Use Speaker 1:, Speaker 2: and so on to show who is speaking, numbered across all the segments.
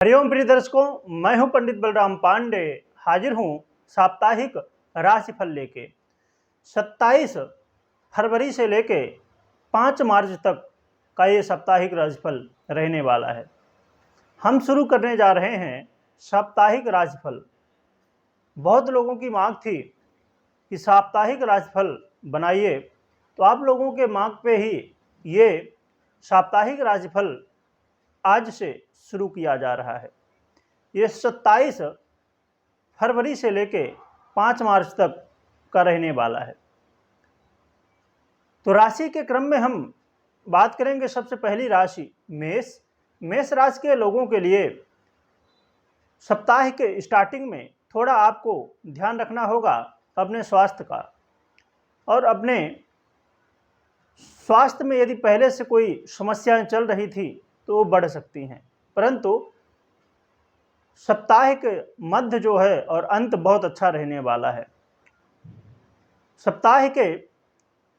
Speaker 1: हरिओम प्रिय दर्शकों, मैं हूं पंडित बलराम पांडे। हाजिर हूं साप्ताहिक राशिफल लेके। 27 फरवरी से लेके 5 मार्च तक का ये साप्ताहिक राशिफल रहने वाला है। हम शुरू करने जा रहे हैं साप्ताहिक राशिफल। बहुत लोगों की मांग थी कि साप्ताहिक राशिफल बनाइए, तो आप लोगों के मांग पे ही ये साप्ताहिक राशिफल आज से शुरू किया जा रहा है। ये 27 फरवरी से लेके 5 मार्च तक का रहने वाला है। तो राशि के क्रम में हम बात करेंगे। सबसे पहली राशि मेष। मेष राशि के लोगों के लिए सप्ताह के स्टार्टिंग में थोड़ा आपको ध्यान रखना होगा अपने स्वास्थ्य का। और अपने स्वास्थ्य में यदि पहले से कोई समस्याएं चल रही थी तो वो बढ़ सकती हैं, परंतु सप्ताह के मध्य जो है और अंत बहुत अच्छा रहने वाला है। सप्ताह के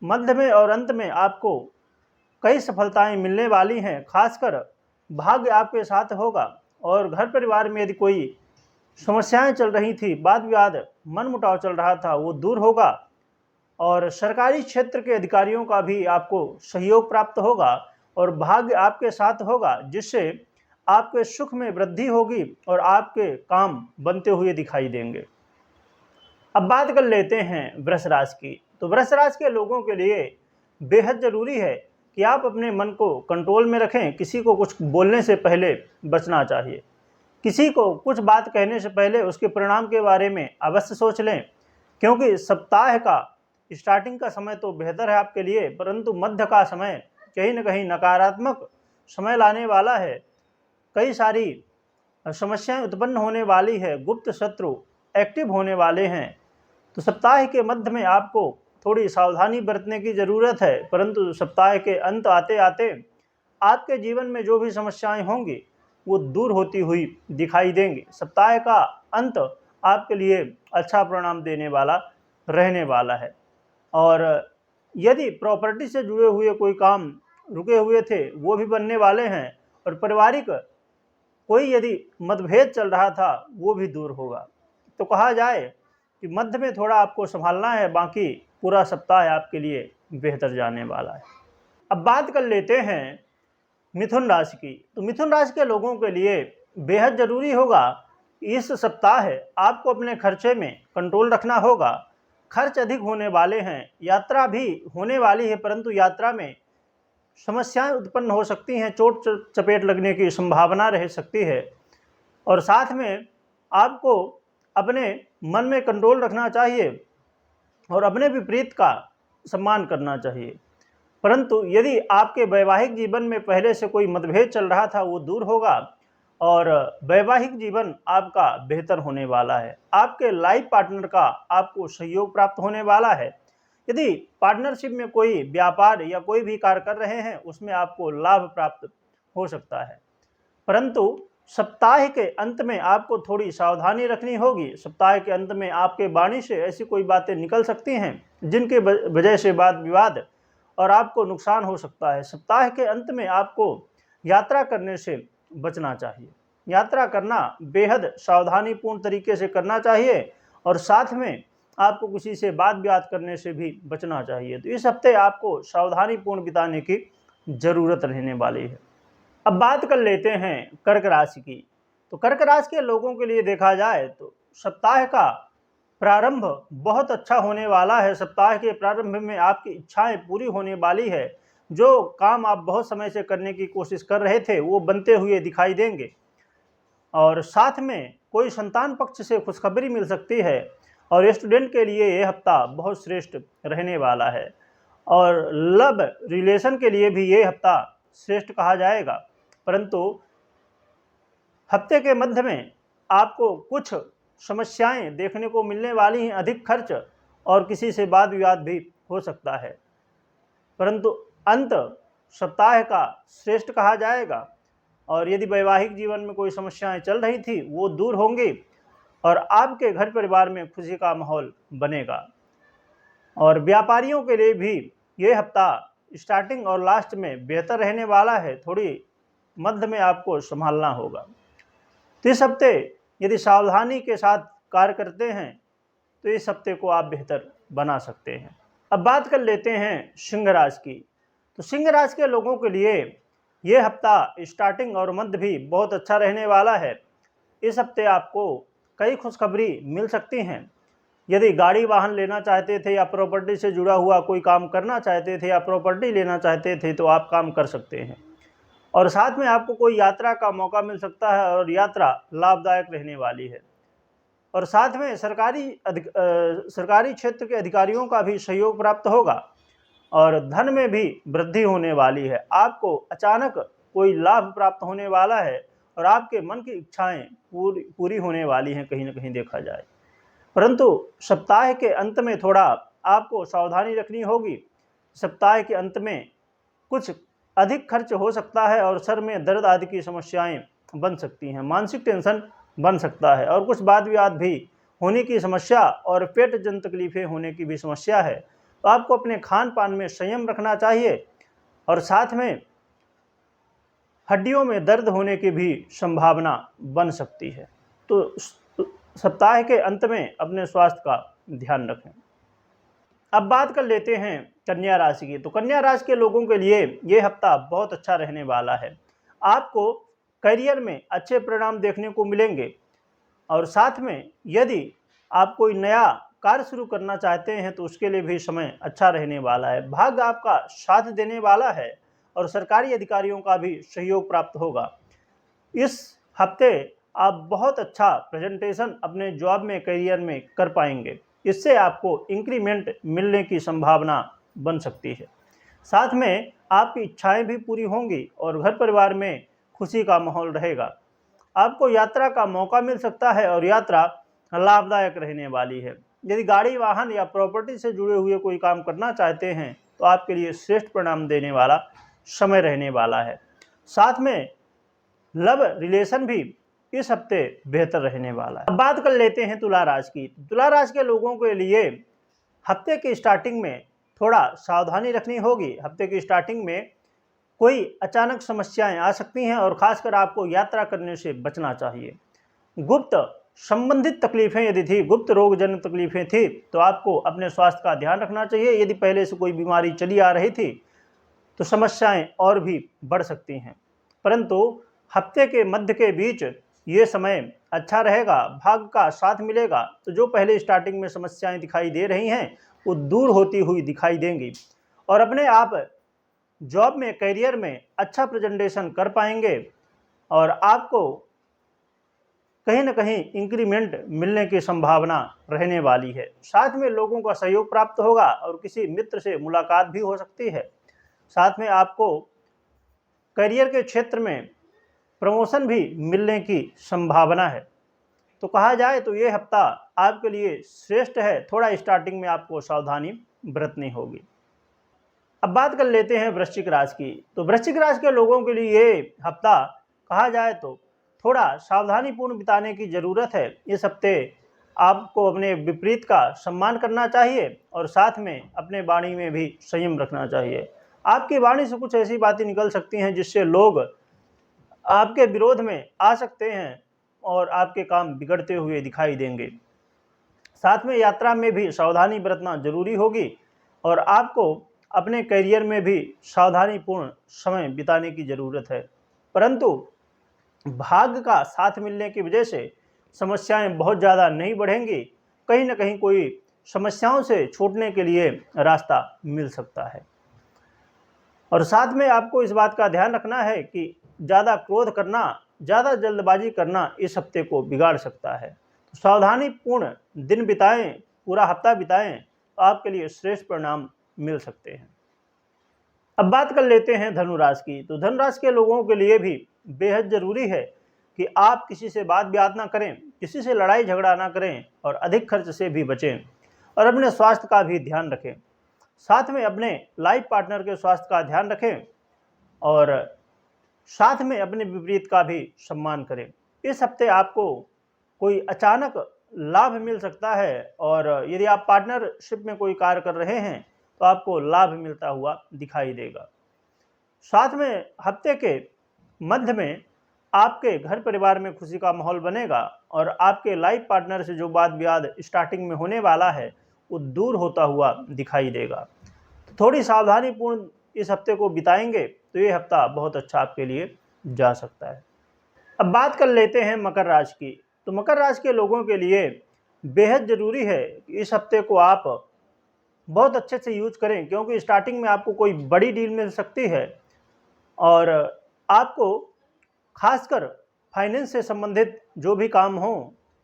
Speaker 1: मध्य में और अंत में आपको कई सफलताएं मिलने वाली हैं। खासकर भाग्य आपके साथ होगा और घर परिवार में यदि कोई समस्याएं चल रही थी, वाद विवाद, मनमुटाव चल रहा था, वो दूर होगा। और सरकारी क्षेत्र के अधिकारियों का भी आपको सहयोग प्राप्त होगा और भाग्य आपके साथ होगा, जिससे आपके सुख में वृद्धि होगी और आपके काम बनते हुए दिखाई देंगे। अब बात कर लेते हैं वृष राशि की। तो वृष राशि के लोगों के लिए बेहद जरूरी है कि आप अपने मन को कंट्रोल में रखें। किसी को कुछ बोलने से पहले बचना चाहिए। किसी को कुछ बात कहने से पहले उसके परिणाम के बारे में अवश्य सोच लें, क्योंकि सप्ताह का स्टार्टिंग का समय तो बेहतर है आपके लिए, परंतु मध्य का समय कहीं न कहीं नकारात्मक समय लाने वाला है। कई सारी समस्याएं उत्पन्न होने वाली है, गुप्त शत्रु एक्टिव होने वाले हैं। तो सप्ताह के मध्य में आपको थोड़ी सावधानी बरतने की ज़रूरत है, परंतु सप्ताह के अंत आते आते आपके जीवन में जो भी समस्याएं होंगी वो दूर होती हुई दिखाई देंगी। सप्ताह का अंत आपके लिए अच्छा परिणाम देने वाला रहने वाला है। और यदि प्रॉपर्टी से जुड़े हुए कोई काम रुके हुए थे वो भी बनने वाले हैं, और पारिवारिक कोई यदि मतभेद चल रहा था वो भी दूर होगा। तो कहा जाए कि मध्य में थोड़ा आपको संभालना है, बाकी पूरा सप्ताह आपके लिए बेहतर जाने वाला है। अब बात कर लेते हैं मिथुन राशि की। तो मिथुन राशि के लोगों के लिए बेहद जरूरी होगा इस सप्ताह आपको अपने खर्चे में कंट्रोल रखना होगा। खर्च अधिक होने वाले हैं, यात्रा भी होने वाली है, परंतु यात्रा में समस्याएं उत्पन्न हो सकती हैं, चोट चपेट लगने की संभावना रह सकती है। और साथ में आपको अपने मन में कंट्रोल रखना चाहिए और अपने विपरीत का सम्मान करना चाहिए। परंतु यदि आपके वैवाहिक जीवन में पहले से कोई मतभेद चल रहा था वो दूर होगा और वैवाहिक जीवन आपका बेहतर होने वाला है। आपके लाइफ पार्टनर का आपको सहयोग प्राप्त होने वाला है। यदि पार्टनरशिप में कोई व्यापार या कोई भी कार्य कर रहे हैं उसमें आपको लाभ प्राप्त हो सकता है, परंतु सप्ताह के अंत में आपको थोड़ी सावधानी रखनी होगी। सप्ताह के अंत में आपके वाणी से ऐसी कोई बातें निकल सकती हैं जिनके वजह से वाद विवाद और आपको नुकसान हो सकता है। सप्ताह के अंत में आपको यात्रा करने से बचना चाहिए। यात्रा करना बेहद सावधानीपूर्ण तरीके से करना चाहिए और साथ में आपको किसी से बात विवाद करने से भी बचना चाहिए। तो इस हफ्ते आपको सावधानीपूर्ण बिताने की जरूरत रहने वाली है। अब बात कर लेते हैं कर्क राशि की। तो कर्क राशि के लोगों के लिए देखा जाए तो सप्ताह का प्रारंभ बहुत अच्छा होने वाला है। सप्ताह के प्रारंभ में आपकी इच्छाएं पूरी होने वाली है। जो काम आप बहुत समय से करने की कोशिश कर रहे थे वो बनते हुए दिखाई देंगे और साथ में कोई संतान पक्ष से खुशखबरी मिल सकती है। और स्टूडेंट के लिए ये हफ्ता बहुत श्रेष्ठ रहने वाला है और लव रिलेशन के लिए भी ये हफ्ता श्रेष्ठ कहा जाएगा। परंतु हफ्ते के मध्य में आपको कुछ समस्याएं देखने को मिलने वाली हैं, अधिक खर्च और किसी से वाद विवाद भी हो सकता है, परंतु अंत सप्ताह का श्रेष्ठ कहा जाएगा। और यदि वैवाहिक जीवन में कोई समस्याएं चल रही थी वो दूर होंगी और आपके घर परिवार में खुशी का माहौल बनेगा। और व्यापारियों के लिए भी ये हफ्ता स्टार्टिंग और लास्ट में बेहतर रहने वाला है, थोड़ी मध्य में आपको संभालना होगा। तो इस हफ्ते यदि सावधानी के साथ कार्य करते हैं तो इस हफ्ते को आप बेहतर बना सकते हैं। अब बात कर लेते हैं सिंह राशि की। तो सिंह राशि के लोगों के लिए ये हफ्ता स्टार्टिंग और मध्य भी बहुत अच्छा रहने वाला है। इस हफ्ते आपको कई खुशखबरी मिल सकती हैं। यदि गाड़ी वाहन लेना चाहते थे या प्रॉपर्टी से जुड़ा हुआ कोई काम करना चाहते थे या प्रॉपर्टी लेना चाहते थे तो आप काम कर सकते हैं। और साथ में आपको कोई यात्रा का मौका मिल सकता है और यात्रा लाभदायक रहने वाली है। और साथ में सरकारी क्षेत्र के अधिकारियों का भी सहयोग प्राप्त होगा और धन में भी वृद्धि होने वाली है। आपको अचानक कोई लाभ प्राप्त होने वाला है और आपके मन की इच्छाएं पूरी होने वाली हैं कहीं ना कहीं देखा जाए। परंतु सप्ताह के अंत में थोड़ा आपको सावधानी रखनी होगी। सप्ताह के अंत में कुछ अधिक खर्च हो सकता है और सर में दर्द आदि की समस्याएं बन सकती हैं, मानसिक टेंशन बन सकता है और कुछ वाद विवाद भी होने की समस्या और पेट जनित तकलीफें होने की भी समस्या है। तो आपको अपने खान पान में संयम रखना चाहिए और साथ में हड्डियों में दर्द होने की भी संभावना बन सकती है। तो सप्ताह के अंत में अपने स्वास्थ्य का ध्यान रखें। अब बात कर लेते हैं कन्या राशि की। तो कन्या राशि के लोगों के लिए ये हफ्ता बहुत अच्छा रहने वाला है। आपको करियर में अच्छे परिणाम देखने को मिलेंगे और साथ में यदि आप कोई नया कार्य शुरू करना चाहते हैं तो उसके लिए भी समय अच्छा रहने वाला है। भाग्य आपका साथ देने वाला है और सरकारी अधिकारियों का भी सहयोग प्राप्त होगा। इस हफ्ते आप बहुत अच्छा प्रेजेंटेशन अपने जॉब में करियर में कर पाएंगे। इससे आपको इंक्रीमेंट मिलने की संभावना बन सकती है। साथ में आपकी इच्छाएं भी पूरी होंगी और घर परिवार में खुशी का माहौल रहेगा। आपको यात्रा का मौका मिल सकता है और यात्रा लाभदायक रहने वाली है। यदि गाड़ी वाहन या प्रॉपर्टी से जुड़े हुए कोई काम करना चाहते हैं तो आपके लिए श्रेष्ठ परिणाम देने वाला समय रहने वाला है। साथ में लव रिलेशन भी इस हफ्ते बेहतर रहने वाला है। अब बात कर लेते हैं तुला राशि की। तुला राशि के लोगों के लिए हफ्ते की स्टार्टिंग में थोड़ा सावधानी रखनी होगी। हफ्ते की स्टार्टिंग में कोई अचानक समस्याएं आ सकती हैं और खासकर आपको यात्रा करने से बचना चाहिए। गुप्त संबंधित तकलीफें यदि थी, गुप्त रोग जनित तकलीफें थी तो आपको अपने स्वास्थ्य का ध्यान रखना चाहिए। यदि पहले से कोई बीमारी चली आ रही थी तो समस्याएं और भी बढ़ सकती हैं। परंतु हफ्ते के मध्य के बीच ये समय अच्छा रहेगा, भाग्य का साथ मिलेगा। तो जो पहले स्टार्टिंग में समस्याएं दिखाई दे रही हैं वो दूर होती हुई दिखाई देंगी और अपने आप जॉब में करियर में अच्छा प्रेजेंटेशन कर पाएंगे और आपको कहीं ना कहीं इंक्रीमेंट मिलने की संभावना रहने वाली है। साथ में लोगों का सहयोग प्राप्त होगा और किसी मित्र से मुलाकात भी हो सकती है। साथ में आपको करियर के क्षेत्र में प्रमोशन भी मिलने की संभावना है। तो कहा जाए तो ये हफ्ता आपके लिए श्रेष्ठ है। थोड़ा स्टार्टिंग में आपको सावधानी बरतनी होगी। अब बात कर लेते हैं वृश्चिक राशि की। तो वृश्चिक राशि के लोगों के लिए ये हफ्ता कहा जाए तो थोड़ा सावधानीपूर्ण बिताने की ज़रूरत है। इस हफ्ते आपको अपने विपरीत का सम्मान करना चाहिए और साथ में अपने वाणी में भी संयम रखना चाहिए। आपकी वाणी से कुछ ऐसी बातें निकल सकती हैं जिससे लोग आपके विरोध में आ सकते हैं और आपके काम बिगड़ते हुए दिखाई देंगे। साथ में यात्रा में भी सावधानी बरतना जरूरी होगी और आपको अपने करियर में भी सावधानीपूर्ण समय बिताने की ज़रूरत है। परंतु भाग्य का साथ मिलने की वजह से समस्याएं बहुत ज़्यादा नहीं बढ़ेंगी। कहीं ना कहीं कोई समस्याओं से छूटने के लिए रास्ता मिल सकता है। और साथ में आपको इस बात का ध्यान रखना है कि ज़्यादा क्रोध करना, ज़्यादा जल्दबाजी करना इस हफ्ते को बिगाड़ सकता है। तो सावधानीपूर्ण दिन बिताएं, पूरा हफ्ता बिताएं तो आपके लिए श्रेष्ठ परिणाम मिल सकते हैं। अब बात कर लेते हैं धनु राशि की। तो धनु राशि के लोगों के लिए भी बेहद ज़रूरी है कि आप किसी से बात ब्यात ना करें, किसी से लड़ाई झगड़ा ना करें और अधिक खर्च से भी बचें और अपने स्वास्थ्य का भी ध्यान रखें। साथ में अपने लाइफ पार्टनर के स्वास्थ्य का ध्यान रखें और साथ में अपने विपरीत का भी सम्मान करें। इस हफ्ते आपको कोई अचानक लाभ मिल सकता है और यदि आप पार्टनरशिप में कोई कार्य कर रहे हैं तो आपको लाभ मिलता हुआ दिखाई देगा। साथ में हफ्ते के मध्य में आपके घर परिवार में खुशी का माहौल बनेगा और आपके लाइफ पार्टनर से जो वाद विवाद स्टार्टिंग में होने वाला है वो दूर होता हुआ दिखाई देगा। तो थोड़ी सावधानीपूर्ण इस हफ्ते को बिताएंगे तो ये हफ्ता बहुत अच्छा आपके लिए जा सकता है। अब बात कर लेते हैं मकर राशि की। तो मकर राशि के लोगों के लिए बेहद ज़रूरी है कि इस हफ्ते को आप बहुत अच्छे से यूज करें, क्योंकि स्टार्टिंग में आपको कोई बड़ी डील मिल सकती है और आपको खासकर फाइनेंस से संबंधित जो भी काम हो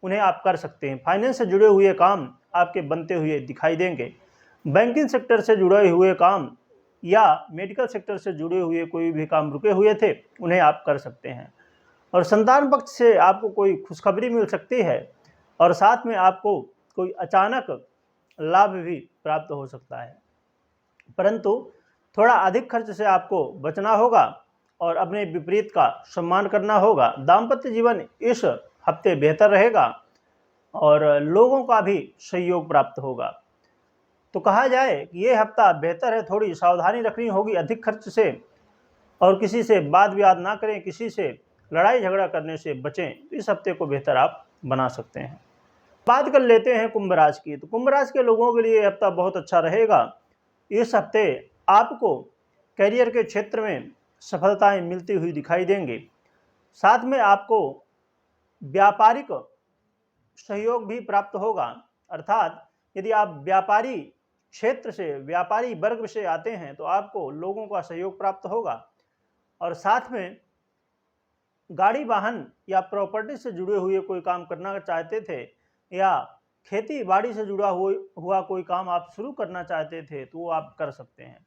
Speaker 1: उन्हें आप कर सकते हैं। फाइनेंस से जुड़े हुए काम आपके बनते हुए दिखाई देंगे। बैंकिंग सेक्टर से जुड़े हुए काम या मेडिकल सेक्टर से जुड़े हुए कोई भी काम रुके हुए थे उन्हें आप कर सकते हैं। और संतान पक्ष से आपको कोई खुशखबरी मिल सकती है और साथ में आपको कोई अचानक लाभ भी प्राप्त हो सकता है, परंतु थोड़ा अधिक खर्च से आपको बचना होगा और अपने विपरीत का सम्मान करना होगा। दाम्पत्य जीवन इस हफ्ते बेहतर रहेगा और लोगों का भी सहयोग प्राप्त होगा। तो कहा जाए कि ये हफ्ता बेहतर है, थोड़ी सावधानी रखनी होगी अधिक खर्च से और किसी से वाद विवाद ना करें, किसी से लड़ाई झगड़ा करने से बचें। इस हफ्ते को बेहतर आप बना सकते हैं। बात कर लेते हैं कुंभ राशि की। तो कुंभ राशि के लोगों के लिए हफ्ता बहुत अच्छा रहेगा। इस हफ्ते आपको करियर के क्षेत्र में सफलताएं मिलती हुई दिखाई देंगी। साथ में आपको व्यापारिक सहयोग भी प्राप्त होगा, अर्थात यदि आप व्यापारी क्षेत्र से, व्यापारी वर्ग से आते हैं तो आपको लोगों का सहयोग प्राप्त होगा। और साथ में गाड़ी वाहन या प्रॉपर्टी से जुड़े हुए कोई काम करना चाहते थे या खेती बाड़ी से जुड़ा हुआ कोई काम आप शुरू करना चाहते थे तो वो आप कर सकते हैं।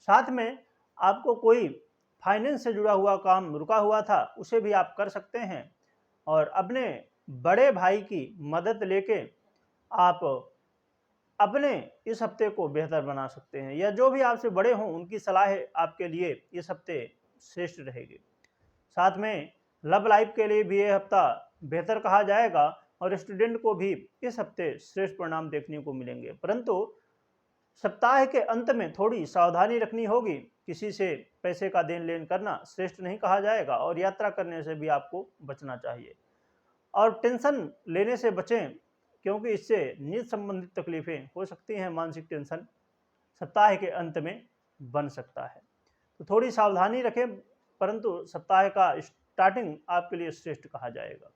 Speaker 1: साथ में आपको कोई फाइनेंस से जुड़ा हुआ काम रुका हुआ था उसे भी आप कर सकते हैं और अपने बड़े भाई की मदद लेके आप अपने इस हफ्ते को बेहतर बना सकते हैं, या जो भी आपसे बड़े हों उनकी सलाह आपके लिए इस हफ्ते श्रेष्ठ रहेगी। साथ में लव लाइफ के लिए भी ये हफ्ता बेहतर कहा जाएगा और स्टूडेंट को भी इस हफ्ते श्रेष्ठ परिणाम देखने को मिलेंगे, परंतु सप्ताह के अंत में थोड़ी सावधानी रखनी होगी। किसी से पैसे का देन लेन करना श्रेष्ठ नहीं कहा जाएगा और यात्रा करने से भी आपको बचना चाहिए। और टेंशन लेने से बचें, क्योंकि इससे नींद संबंधित तकलीफें हो सकती हैं। मानसिक टेंशन सप्ताह के अंत में बन सकता है, तो थोड़ी सावधानी रखें, परंतु सप्ताह का स्टार्टिंग आपके लिए श्रेष्ठ कहा जाएगा।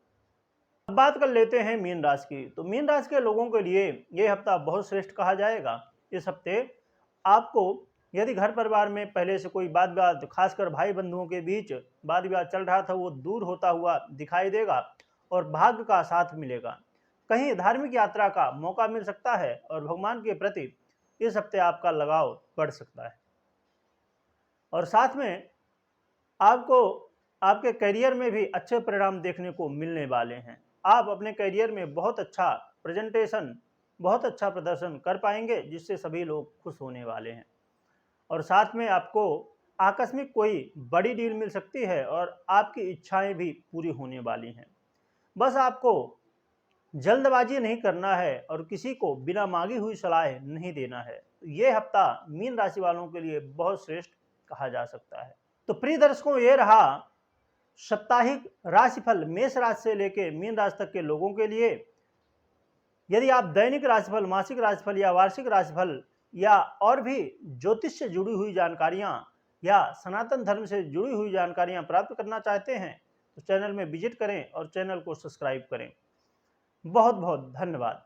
Speaker 1: अब बात कर लेते हैं मीन राशि की। तो मीन राशि के लोगों के लिए ये हफ्ता बहुत श्रेष्ठ कहा जाएगा। इस हफ्ते आपको यदि घर परिवार में पहले से कोई वाद विवाद, खासकर भाई बंधुओं के बीच वाद विवाद चल रहा था, वो दूर होता हुआ दिखाई देगा और भाग्य का साथ मिलेगा। कहीं धार्मिक यात्रा का मौका मिल सकता है और भगवान के प्रति इस हफ्ते आपका लगाव बढ़ सकता है। और साथ में आपको आपके करियर में भी अच्छे परिणाम देखने को मिलने वाले हैं। आप अपने करियर में बहुत अच्छा प्रेजेंटेशन, बहुत अच्छा प्रदर्शन कर पाएंगे, जिससे सभी लोग खुश होने वाले हैं। और साथ में आपको आकस्मिक कोई बड़ी डील मिल सकती है और आपकी इच्छाएं भी पूरी होने वाली हैं। बस आपको जल्दबाजी नहीं करना है और किसी को बिना मांगी हुई सलाह नहीं देना है। ये हफ्ता मीन राशि वालों के लिए बहुत श्रेष्ठ कहा जा सकता है। तो प्रिय दर्शकों, ये रहा साप्ताहिक राशिफल मेष राशि से लेकर मीन राशि तक के लोगों के लिए। यदि आप दैनिक राशिफल, मासिक राशिफल या वार्षिक राशिफल या और भी ज्योतिष से जुड़ी हुई जानकारियां या सनातन धर्म से जुड़ी हुई जानकारियां प्राप्त करना चाहते हैं तो चैनल में विजिट करें और चैनल को सब्सक्राइब करें। बहुत बहुत धन्यवाद।